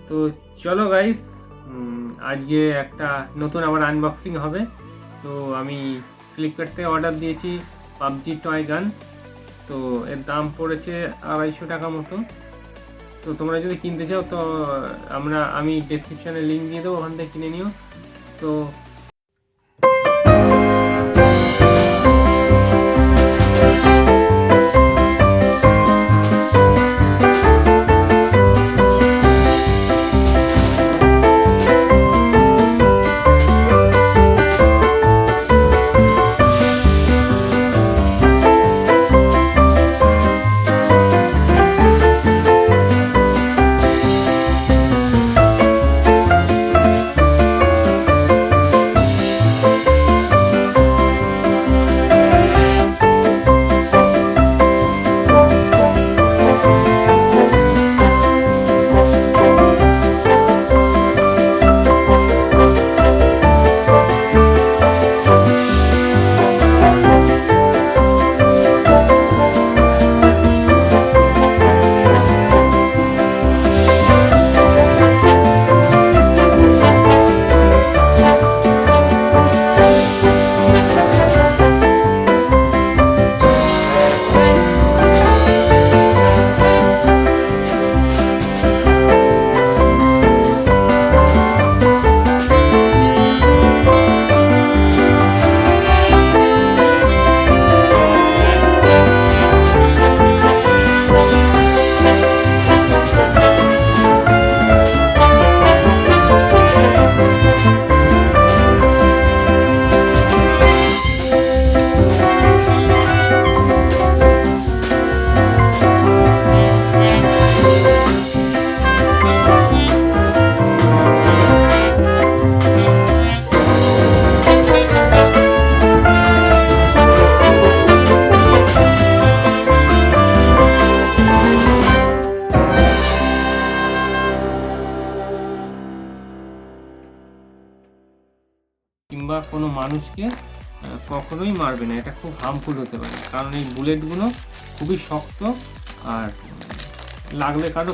তো চলো গাইস, আজকে একটা নতুন আবার আনবক্সিং হবে। তো আমি ফ্লিপকার্ট থেকে অর্ডার দিয়েছি পাবজি টয় গান। তো এর দাম পড়েছে 250 টাকা মতো। তো তোমরা যদি কিনতে চাও তো আমি ডেসক্রিপশানে লিঙ্ক দিয়ে দেবো, ওখান থেকে কিনে নিও। তো কিংবা কোনো মানুষকে কখনোই মারবে না, এটা খুব হার্মফুল হতে পারে, কারণ এই বুলেটগুলো খুবই শক্ত আর লাগলে কারো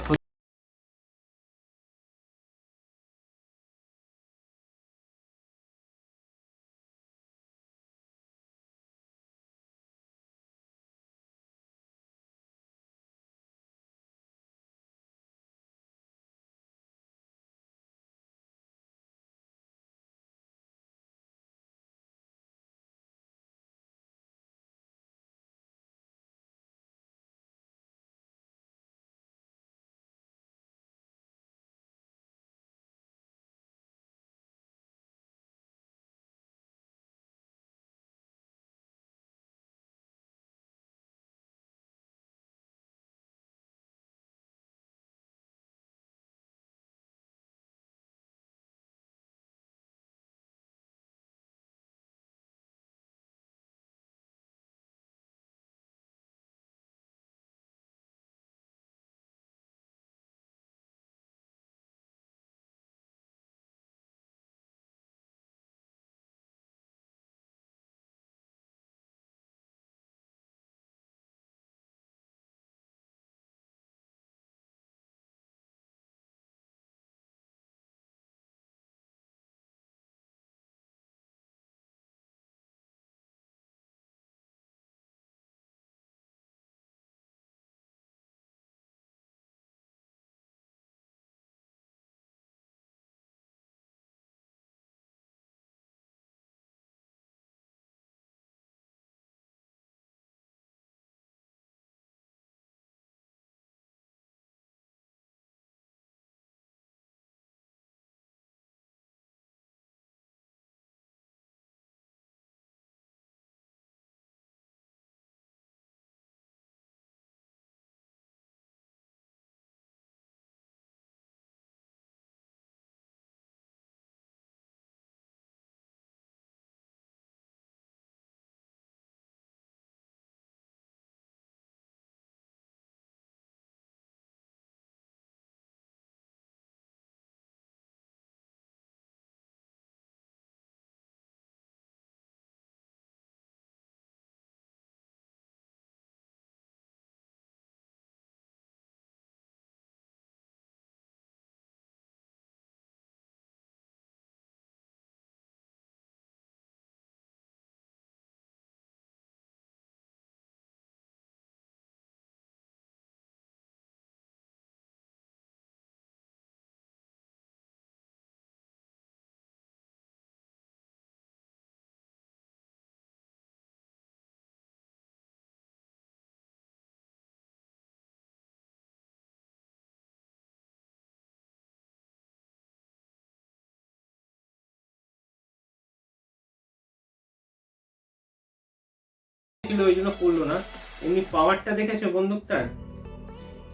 ছিল ওই জন্য পড়লো না। এমনি পাওয়ারটা দেখেছো বন্দুকটার,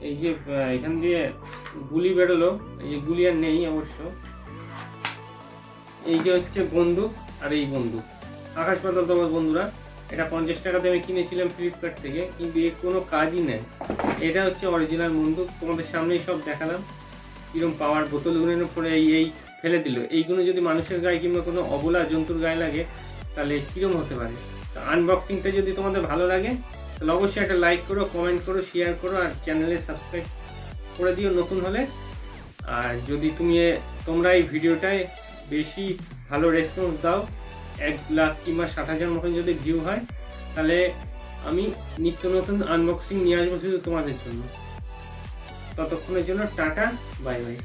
এই যে এখান দিয়ে গুলি বেরোলো, এই যে গুলি আর নেই অবশ্য। এই যে হচ্ছে বন্দুক, আর এই বন্দুক আকাশ পাতাল তোমার বন্ধুরা, এটা 50 টাকাতে আমি কিনেছিলাম ফ্লিপকার্ট থেকে, কিন্তু এর কোনো কাজই নেই। এটা হচ্ছে অরিজিনাল বন্দুক, তোমাদের সামনেই সব দেখালাম কিরম পাওয়ার। বোতলগুলোর উপরে এই ফেলে দিল, এইগুলো যদি মানুষের গায়ে কিংবা কোনো অবলা জন্তুর গায়ে লাগে তাহলে কিরম হতে পারে। তো আনবক্সিংটা যদি তোমাদের ভালো লাগে তাহলে অবশ্যই একটা লাইক করো, কমেন্ট করো, শেয়ার করো, আর চ্যানেলে সাবস্ক্রাইব করে দিও নতুন হলে। আর যদি তোমরা এই ভিডিওটায় বেশি ভালো রেসপন্স দাও, 1 লাখ কিংবা 60,000 মতন যদি ভিউ হয়, তাহলে আমি নিত্য নতুন আনবক্সিং নিয়ে আসবো শুধু তোমাদের জন্য। ততক্ষণের জন্য টাটা, বাই বাই।